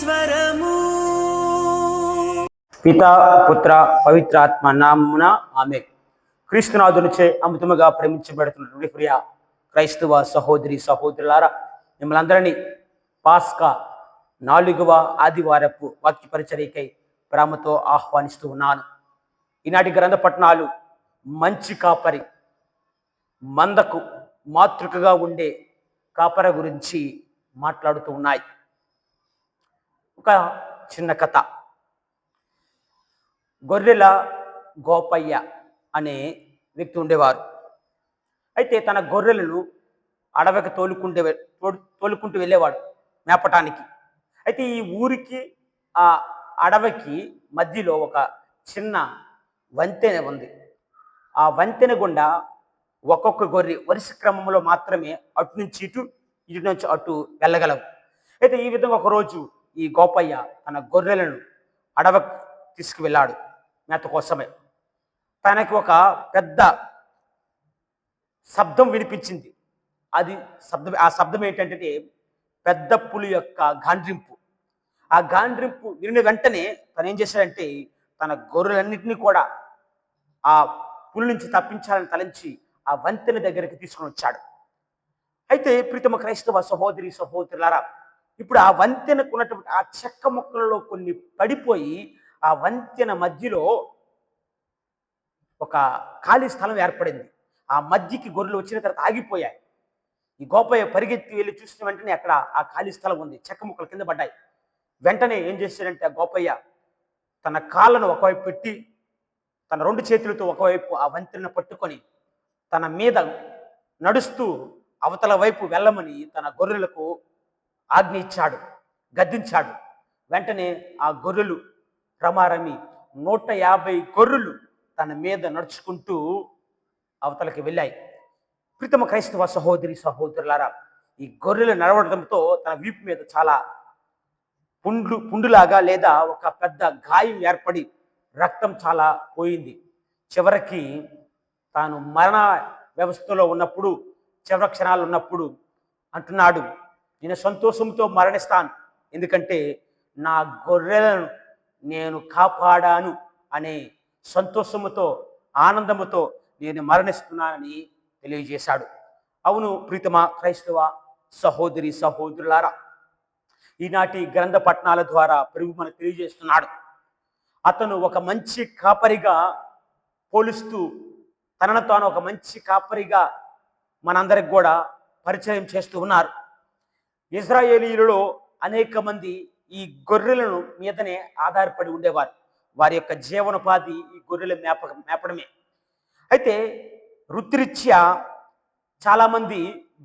స్వరము. పితా పుత్ర పవిత్రాత్మ నామమున ఆమె. క్రీస్తునాథునిచే అమృతముగా ప్రేమించబడుతున్నటువంటి ప్రియ క్రైస్తవ సహోదరి సహోదరులారా, మిమ్మల్ని అందరినీ పాస్కా 4వ ఆదివారపు వాక్య పరిచర్యకై ప్రేమతో ఆహ్వానిస్తూ ఉన్నాను. ఈనాటి గ్రంథ పట్టణాలు మంచి కాపరి, మందకు మాతృకగా ఉండే కాపర గురించి మాట్లాడుతూ ఉన్నాయి. ఒక చిన్న కథ. గొర్రెల గోపయ్య అనే వ్యక్తి ఉండేవారు. అయితే తన గొర్రెలను అడవికి తోలుకుంటూ వెళ్ళేవాడు మేపటానికి. అయితే ఈ ఊరికి ఆ అడవికి మధ్యలో ఒక చిన్న వంతెన ఉంది. ఆ వంతెన గుండా ఒక్కొక్క గొర్రె వరుస క్రమంలో మాత్రమే అటు నుంచి ఇటు, ఇటు నుంచి అటు వెళ్ళగలవు. అయితే ఈ విధంగా ఒకరోజు ఈ గోపయ్య తన గొర్రెలను అడవికి తీసుకువెళ్ళాడు మేత కోసమే. తనకి ఒక పెద్ద శబ్దం వినిపించింది. ఆ శబ్దం ఏంటంటే పెద్ద పులి యొక్క గాండ్రింపు. ఆ గాండ్రింపు వినిన వెంటనే తను ఏం చేశాడంటే తన గొర్రెలన్నింటినీ కూడా ఆ పులి నుంచి తప్పించాలని తలంచి ఆ వంతెన దగ్గరికి తీసుకొని వచ్చాడు. అయితే ప్రీతమ క్రైస్తవ సహోదరి సహోదరులారా, ఇప్పుడు ఆ వంతెనకు ఉన్నటువంటి ఆ చెక్క ముక్కలలో కొన్ని పడిపోయి ఆ వంతెన మధ్యలో ఒక ఖాళీ స్థలం ఏర్పడింది. ఆ మధ్యకి గొర్రెలు వచ్చిన తర్వాత ఆగిపోయాయి. ఈ గోపయ్య పరిగెత్తి వెళ్ళి చూసిన వెంటనే అక్కడ ఆ ఖాళీ స్థలం ఉంది. చెక్క ముక్కలు కింద పడ్డాయి. వెంటనే ఏం చేశాడంటే ఆ గోపయ్య తన కాళ్ళను ఒకవైపు పెట్టి తన 2 చేతులతో ఒకవైపు ఆ వంతెనను పట్టుకొని తన మీద నడుస్తూ అవతల వైపు వెళ్ళమని తన గొర్రెలకు ఆజ్ఞ ఇచ్చాడు, గద్దించాడు. వెంటనే ఆ గొర్రెలు రమారమి 150 గొర్రెలు తన మీద నడుచుకుంటూ అవతలకి వెళ్ళాయి. ప్రీతమ క్రైస్తవ సహోదరి సహోదరులారా, ఈ గొర్రెలు నడవడంతో తన వీపు మీద చాలా పుండులాగా లేదా ఒక పెద్ద గాయం ఏర్పడి రక్తం చాలా పోయింది. చివరికి తాను మరణ వ్యవస్థలో ఉన్నప్పుడు, చివరి క్షణాలు ఉన్నప్పుడు అంటున్నాడు, నేను సంతోషంతో మరణిస్తాను, ఎందుకంటే నా గొర్రెలను నేను కాపాడాను అనే సంతోషముతో ఆనందముతో నేను మరణిస్తున్నానని తెలియజేశాడు. అవును ప్రీతమ క్రైస్తవ సహోదరి సహోదరులారా, ఈనాటి గ్రంథ పట్టణాల ద్వారా ప్రభు మనకు తెలియజేస్తున్నాడు. అతను ఒక మంచి కాపరిగా పోలుస్తూ తనను తాను ఒక మంచి కాపరిగా మనందరికి కూడా పరిచయం చేస్తూ ఉన్నారు. ఇజ్రాయేలీలలో అనేక మంది ఈ గొర్రెలను మీదనే ఆధారపడి ఉండేవారు. వారి యొక్క జీవనోపాధి ఈ గొర్రెల మేపడమే. అయితే వృత్తిరీత్యా చాలామంది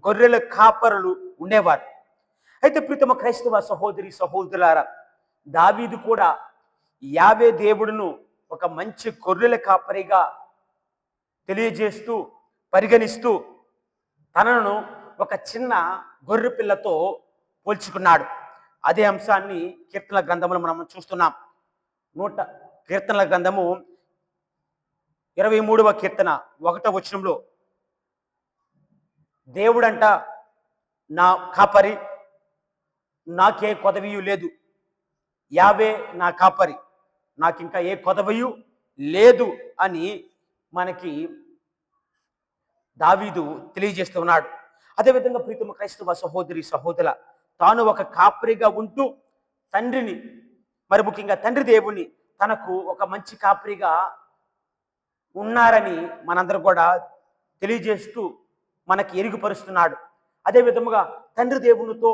గొర్రెల కాపరులు ఉండేవారు. అయితే ప్రీతమ క్రైస్తవ సహోదరి సహోదరులారా, దావీదు కూడా యావే దేవుడును ఒక మంచి గొర్రెల కాపరిగా తెలియజేస్తూ పరిగణిస్తూ తనను ఒక చిన్న గొర్రె పిల్లతో పోల్చుకున్నాడు. అదే అంశాన్ని కీర్తనల గ్రంథంలో మనం చూస్తున్నాం. కీర్తనల గ్రంథము 23వ కీర్తన 1వ వచనంలో దేవుడంట నా కాపరి, నాకే కొదవియు లేదు, యావే నా కాపరి, నాకింకా ఏ కొదవియు లేదు అని మనకి దావీదు తెలియజేస్తూ ఉన్నాడు. అదేవిధంగా ప్రీతమ క్రైస్తవ సహోదరి సహోదరుల, తాను ఒక కాపరిగా ఉంటూ తండ్రిని, మరి ముఖ్యంగా తండ్రి దేవుని తనకు ఒక మంచి కాపరిగా ఉన్నారని మనందరూ కూడా తెలియజేస్తూ మనకి ఎరుగుపరుస్తున్నాడు. అదే విధముగా తండ్రి దేవునితో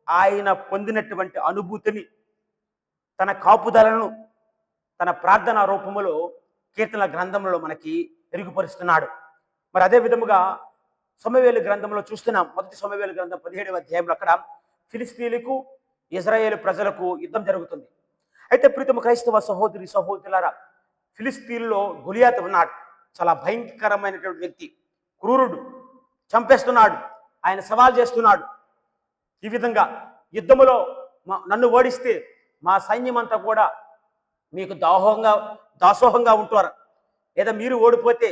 ఆయన పొందినటువంటి అనుభూతిని, తన కాపుదలను తన ప్రార్థనా రూపములో కీర్తనల గ్రంథంలో మనకి ఎరుగుపరుస్తున్నాడు. మరి అదే విధముగా సమూయేలు గ్రంథంలో చూస్తున్నాం. 1 సమూయేలు గ్రంథం 17వ అధ్యాయంలో అక్కడ ఫిలిస్తీయులకు ఇజ్రాయేలు ప్రజలకు యుద్ధం జరుగుతుంది. అయితే ప్రీతమ క్రైస్తవ సహోదరి సహోదరులారా, ఫిలిస్తీన్లో గొలియాతు ఉన్నాడు. చాలా భయంకరమైనటువంటి వ్యక్తి, క్రూరుడు, చంపేస్తున్నాడు, ఆయన సవాల్ చేస్తున్నాడు. ఈ విధంగా యుద్ధములో నన్ను ఓడిస్తే మా సైన్యం అంతా కూడా మీకు దాసోహంగా ఉంటారు, లేదా మీరు ఓడిపోతే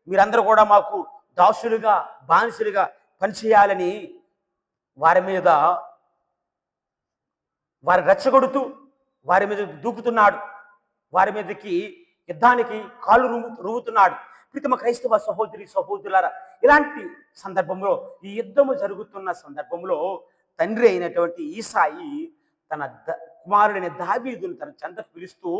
మీరందరూ కూడా మాకు దాసులుగా బానిసలుగా పనిచేయాలని వారి మీద వారి రెచ్చగొడుతూ వారి మీద దూకుతున్నాడు. వారి మీదకి యుద్ధానికి కాళ్ళు రువ్వుతున్నాడు. ప్రీతమ క్రైస్తవ సహోదరి సహోదరులారా, ఇలాంటి సందర్భంలో, ఈ యుద్ధము జరుగుతున్న సందర్భంలో తండ్రి అయినటువంటి ఈసాయి తన కుమారుడైన దావీదును తన చెంతకు పిలుస్తూ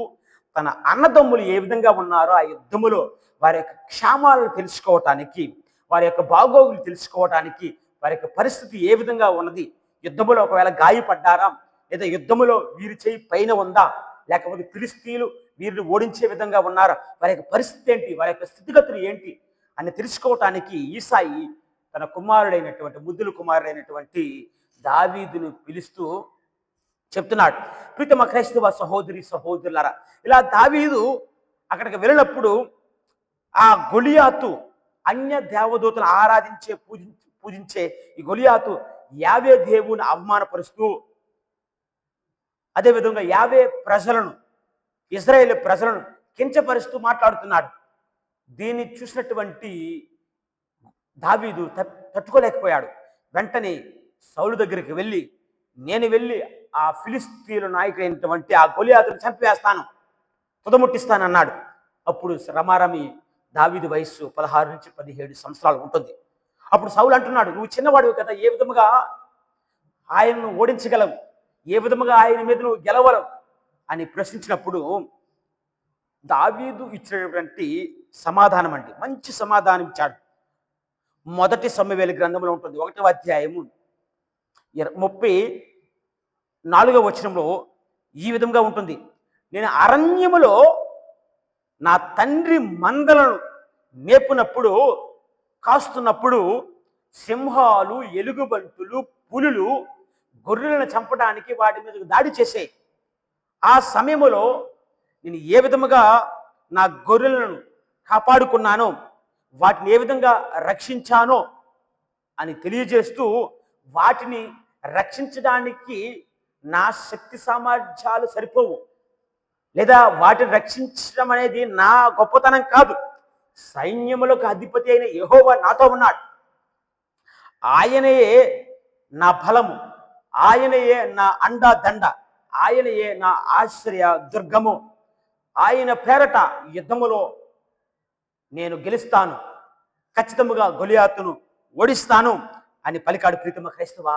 తన అన్నదమ్ములు ఏ విధంగా ఉన్నారో ఆ యుద్ధములో వారి యొక్క క్షేమాలను తెలుసుకోవటానికి, వారి యొక్క బాగోగులు తెలుసుకోవటానికి, వారి యొక్క పరిస్థితి ఏ విధంగా ఉన్నది, యుద్ధములో ఒకవేళ గాయపడ్డారా, లేదా యుద్ధములో వీరి చేయి పైన ఉందా, లేకపోతే ఫిలిస్తీన్లు వీరిని ఓడించే విధంగా ఉన్నారా, వారి యొక్క పరిస్థితి ఏంటి, వారి యొక్క స్థితిగతులు ఏంటి అని తెలుసుకోవటానికి ఈసాయి తన కుమారుడైనటువంటి ముద్దుల కుమారుడైనటువంటి దావీదును పిలుస్తూ చెప్తున్నాడు. ప్రీతమ క్రైస్తవ సహోదరి సహోదరులారా, ఇలా దావీదు అక్కడికి వెళ్ళినప్పుడు ఆ గొలియాతు, అన్య దేవదూతలు ఆరాధించే పూజించే ఈ గొలియాతు యావే దేవుని అవమానపరుస్తూ, అదేవిధంగా యావే ప్రజలను, ఇజ్రాయేల్ ప్రజలను కించపరుస్తూ మాట్లాడుతున్నాడు. దీన్ని చూసినటువంటి దావీదు తట్టుకోలేకపోయాడు. వెంటనే సౌలు దగ్గరికి వెళ్ళి, నేను వెళ్ళి ఆ ఫిలిస్తీన్ల నాయకుడైనటువంటి ఆ గొలియాతును చంపేస్తాను, తుదముట్టిస్తానన్నాడు. అప్పుడు రమారమి దావీదు వయస్సు 16 నుంచి 17 సంవత్సరాలు ఉంటుంది. అప్పుడు సౌలు అంటున్నాడు, నువ్వు చిన్నవాడివి కదా, ఏ విధముగా ఆయనను ఓడించగలవు, ఏ విధముగా ఆయన మీద నువ్వు గెలవలవు అని ప్రశ్నించినప్పుడు దావీదు ఇచ్చినటువంటి సమాధానం అండి, మంచి సమాధానం ఇచ్చాడు. మొదటి సమూయేలు గ్రంథంలో ఉంటుంది, 1వ అధ్యాయము 34వ వచనంలో ఈ విధంగా ఉంటుంది. నేను అరణ్యములో నా తండ్రి మందలను మేపునప్పుడు, కాస్తున్నప్పుడు సింహాలు, ఎలుగుబంటులు, పులులు గొర్రెలను చంపడానికి వాటి మీద దాడి చేసాయి. ఆ సమయంలో నేను ఏ విధముగా నా గొర్రెలను కాపాడుకున్నానో, వాటిని ఏ విధంగా రక్షించానో అని తెలియజేస్తూ, వాటిని రక్షించడానికి నా శక్తి సామర్థ్యాలు సరిపోవు, లేదా వాటిని రక్షించడం అనేది నా గొప్పతనం కాదు, సైన్యములకు అధిపతి అయిన యెహోవా నాతో ఉన్నాడు, ఆయనయే నా బలము, ఆయనయే నా అండా దండ, ఆయనయే నా ఆశ్రయ దుర్గము, ఆయన పేరట యుద్ధములో నేను గెలుస్తాను, ఖచ్చితంగా గొలియాతును ఓడిస్తాను అని పలికాడు. ప్రీతమ క్రైస్తవ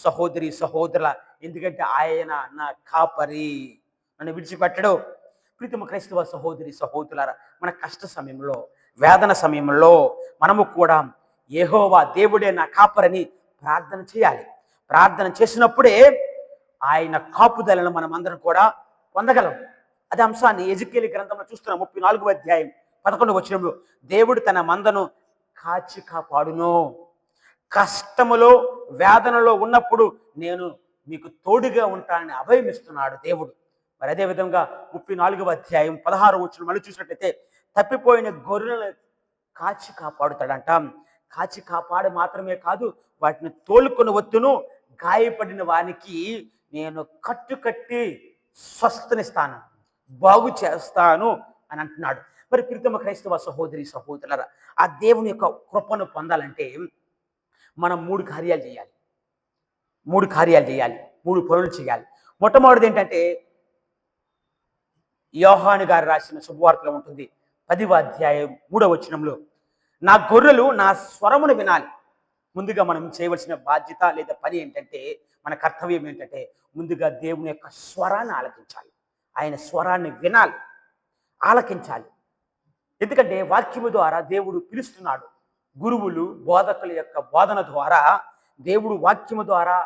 సహోదరి సహోదరుల, ఎందుకంటే ఆయన నా కాపరి, నన్ను విడిచిపెట్టడు. ప్రీతమ క్రైస్తవ సహోదరి సహోదరులారా, మన కష్ట సమయంలో, వేదన సమయంలో మనము కూడా యెహోవా దేవుడే నా కాపరని ప్రార్థన చేయాలి. ప్రార్థన చేసినప్పుడే ఆయన కాపుదలను మనం అందరం కూడా పొందగలం. అదే అంశాన్ని యెజెకీయలు గ్రంథంలో చూస్తున్నాం. 34వ అధ్యాయం 11వ వచనంలో, దేవుడు తన మందను కాచి కాపాడును, కష్టములో వేదనలో ఉన్నప్పుడు నేను మీకు తోడుగా ఉంటానని అభయమిస్తున్నాడు దేవుడు. మరి అదేవిధంగా 34వ అధ్యాయం 16వ వచనం మళ్ళీ చూసినట్లయితే, తప్పిపోయిన గొర్రెలను కాచి కాపాడుతాడంట. కాచి కాపాడు మాత్రమే కాదు, వాటిని తోలుకొని వత్తును, గాయపడిన వానికి నేను కట్టి స్వస్థనిస్తాను, బాగు చేస్తాను అని అంటున్నాడు. మరి ప్రీతమ క్రైస్తవ సహోదరి సహోదరులారా, ఆ దేవుని యొక్క కృపను పొందాలంటే మనం 3 కార్యాలు చేయాలి. 3 పనులు చేయాలి. మొట్టమొదటిది ఏంటంటే, యోహాను గారు రాసిన శుభవార్తలో ఉంటుంది, 10వ అధ్యాయం 3వ వచనంలో, నా గొర్రెలు నా స్వరమును వినాలి. ముందుగా మనం చేయవలసిన బాధ్యత లేదా పని ఏంటంటే, మన కర్తవ్యం ఏంటంటే, ముందుగా దేవుని యొక్క స్వరాన్ని ఆలకించాలి. ఆయన స్వరాన్ని వినాలి, ఆలకించాలి. ఎందుకంటే వాక్యము ద్వారా దేవుడు పిలుస్తున్నాడు. గురువులు, బోధకుల యొక్క బోధన ద్వారా దేవుడు వాక్యము ద్వారా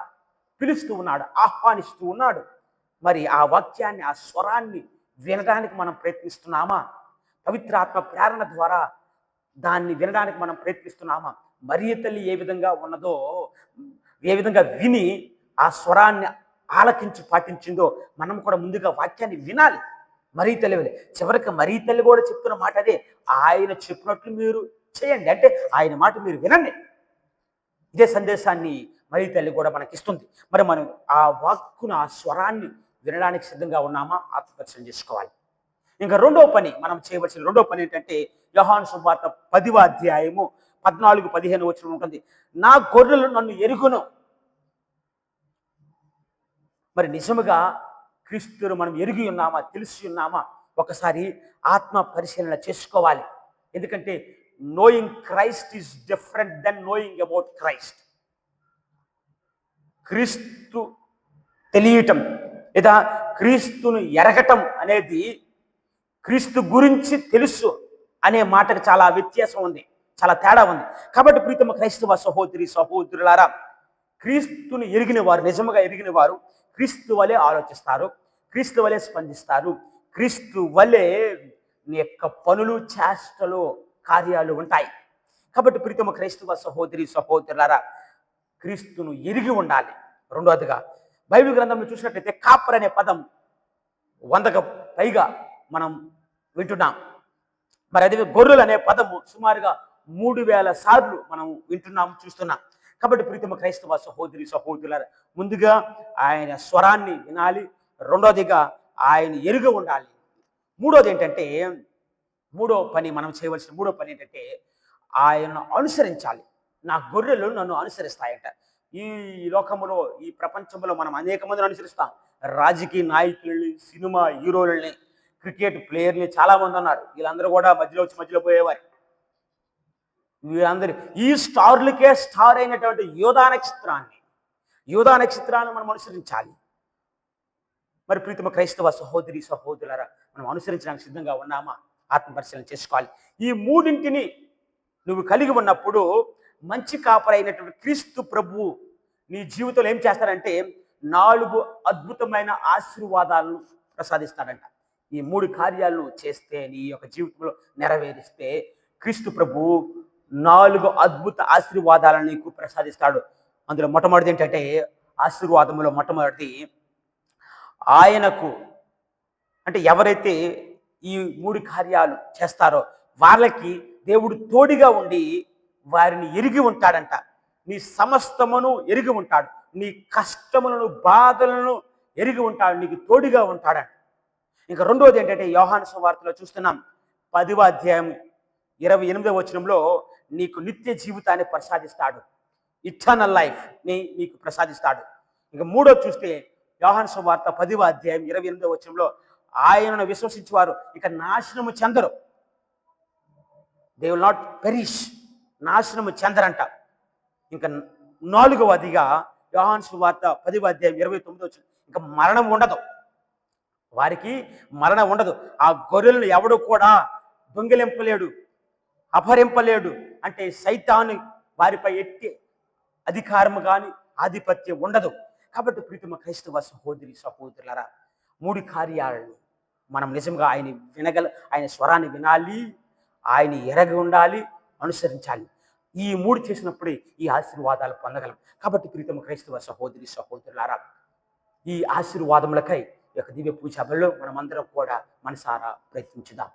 పిలుస్తూ ఉన్నాడు, ఆహ్వానిస్తూ ఉన్నాడు. మరి ఆ వాక్యాన్ని, ఆ స్వరాన్ని వినడానికి మనం ప్రయత్నిస్తున్నామా? పవిత్రాత్మ ప్రేరణ ద్వారా దాన్ని వినడానికి మనం ప్రయత్నిస్తున్నామా? మరియ తల్లి ఏ విధంగా ఉన్నదో, ఏ విధంగా విని ఆ స్వరాన్ని ఆలకించి పాటించిందో, మనం కూడా ముందుగా వాక్యాన్ని వినాలి. మరియ తల్లి చివరికి మరియ తల్లి కూడా చెప్తున్న మాట అదే, ఆయన చెప్పినట్లు మీరు చేయండి, అంటే ఆయన మాట మీరు వినండి. ఇదే సందేశాన్ని మరియ తల్లి కూడా మనకిస్తుంది. మరి మనం ఆ వాక్కును, ఆ స్వరాన్ని వినడానికి సిద్ధంగా ఉన్నామా? ఆత్మపరిశీలన చేసుకోవాలి. ఇంకా మనం చేయవలసిన రెండో పని ఏంటంటే, యోహాను సువార్త 10వ అధ్యాయము 14-15 వచనం ఉంటుంది. నా గొర్రెలు నన్ను ఎరుగును, మరి నిజముగా క్రీస్తును మనం ఎరిగి ఉన్నామా, తెలిసి ఉన్నామా? ఒకసారి ఆత్మ పరిశీలన చేసుకోవాలి. ఎందుకంటే knowing Christ is different then knowing about Christ. క్రీస్తు తెలియటం లేదా క్రీస్తును ఎరగటం అనేది క్రీస్తు గురించి తెలుసు అనే మాటకు చాలా వ్యత్యాసం ఉంది, చాలా తేడా ఉంది. కాబట్టి ప్రీతమ క్రైస్తవ సహోదరి సహోదరులారా, క్రీస్తుని ఎరిగిన వారు, నిజముగా ఎరిగిన వారు క్రీస్తు వలె ఆలోచిస్తారు, క్రీస్తు వలె స్పందిస్తారు, క్రీస్తు వలె నీ యొక్క పనులు, చేష్టలు, కార్యాలు ఉంటాయి. కాబట్టి ప్రీతమ క్రైస్తవ సహోదరి సహోదరులారా, క్రీస్తును ఎరిగి ఉండాలి. రెండవదిగా బైబిల్ గ్రంథంలో చూసినట్లయితే కాపర్ అనే పదం 100కు పైగా మనం వింటున్నాం. మరి అదే గొర్రెలు అనే పదము సుమారుగా 3000 సార్లు మనం వింటున్నాం, చూస్తున్నాం. కాబట్టి ప్రీతమ క్రైస్తవ సహోదరి సహోదరులారా, ముందుగా ఆయన స్వరాన్ని వినాలి. రెండోదిగా ఆయన ఎరుగ ఉండాలి. మూడోది ఏంటంటే, మనం చేయవలసిన మూడో పని ఏంటంటే ఆయనను అనుసరించాలి. నా గొర్రెలు నన్ను అనుసరిస్తాయంట. ఈ లోకములో, ఈ ప్రపంచంలో మనం అనేక మందిని అనుసరిస్తాం. రాజకీయ నాయకులని, సినిమా హీరోలని, క్రికెట్ ప్లేయర్ని చాలా మంది ఉన్నారు. వీళ్ళందరూ కూడా మధ్యలో వచ్చి మధ్యలో పోయేవారు. వీళ్ళందరూ ఈ స్టార్లకే స్టార్ అయినటువంటి యోధా నక్షత్రాన్ని మనం అనుసరించాలి. మరి ప్రీతమ క్రైస్తవ సహోదరి సహోదరులారా, మనం అనుసరించడానికి సిద్ధంగా ఉన్నామా? ఆత్మపరిశీలన చేసుకోవాలి. ఈ మూడింటిని నువ్వు కలిగి ఉన్నప్పుడు మంచి కాపరైనటువంటి క్రీస్తు ప్రభువు నీ జీవితంలో ఏం చేస్తాడంటే 4 అద్భుతమైన ఆశీర్వాదాలను ప్రసాదిస్తాడంట. ఈ 3 కార్యాలను చేస్తే, నీ యొక్క జీవితంలో నెరవేరిస్తే, క్రీస్తు ప్రభువు 4 అద్భుత ఆశీర్వాదాలను నీకు ప్రసాదిస్తాడు. అందులో మొట్టమొదటిది ఏంటంటే, ఆశీర్వాదములో మొట్టమొదటిది, ఆయనకు అంటే ఎవరైతే ఈ 3 కార్యాలు చేస్తారో వాళ్ళకి దేవుడు తోడిగా ఉండి వారిని ఎరిగి ఉంటాడంట. నీ సమస్తమును ఎరిగి ఉంటాడు, నీ కష్టములను, బాధలను ఎరిగి ఉంటాడు, నీకు తోడుగా ఉంటాడంట. ఇంకా రెండోది ఏంటంటే, యోహాను సువార్తలో చూస్తున్నాం 10వ అధ్యాయం 28వ వచనంలో, నీకు నిత్య జీవితాన్ని ప్రసాదిస్తాడు, ఇటర్నల్ లైఫ్ నీకు ప్రసాదిస్తాడు. ఇంకా మూడోది చూస్తే యోహాను సువార్త 10వ అధ్యాయం 28వ వచనంలో, ఆయనను విశ్వసించేవారు ఇక నాశనము చెందరు, దే విల్ నాట్ పెరిష్, నాశనము చెందరంట. ఇంకా 4వదిగా యోహాను సువార్త 10వ అధ్యాయం 29వ వచనం, ఇంకా మరణం ఉండదు, వారికి మరణం ఉండదు. ఆ గొర్రెలను ఎవడు కూడా దొంగిలింపలేడు, అపహరింపలేడు. అంటే సైతాను వారిపై ఎట్టి అధికారము కానీ ఆధిపత్యం ఉండదు. కాబట్టి ప్రీతమ క్రైస్తవ సహోదరి సహోదరులారా, 3 కార్యాలను మనం నిజంగా ఆయన స్వరాన్ని వినాలి, ఆయన ఎరగి ఉండాలి, అనుసరించాలి. ఈ 3 చేసినప్పుడే ఈ ఆశీర్వాదాలు పొందగలం. కాబట్టి ప్రీతమ క్రైస్తవ సహోదరి సహోదరులారా, ఈ ఆశీర్వాదములకై ఈ యొక్క దివ్య పూజ బలిలో మనమందరం కూడా మనసారా ప్రయత్నించుదాం.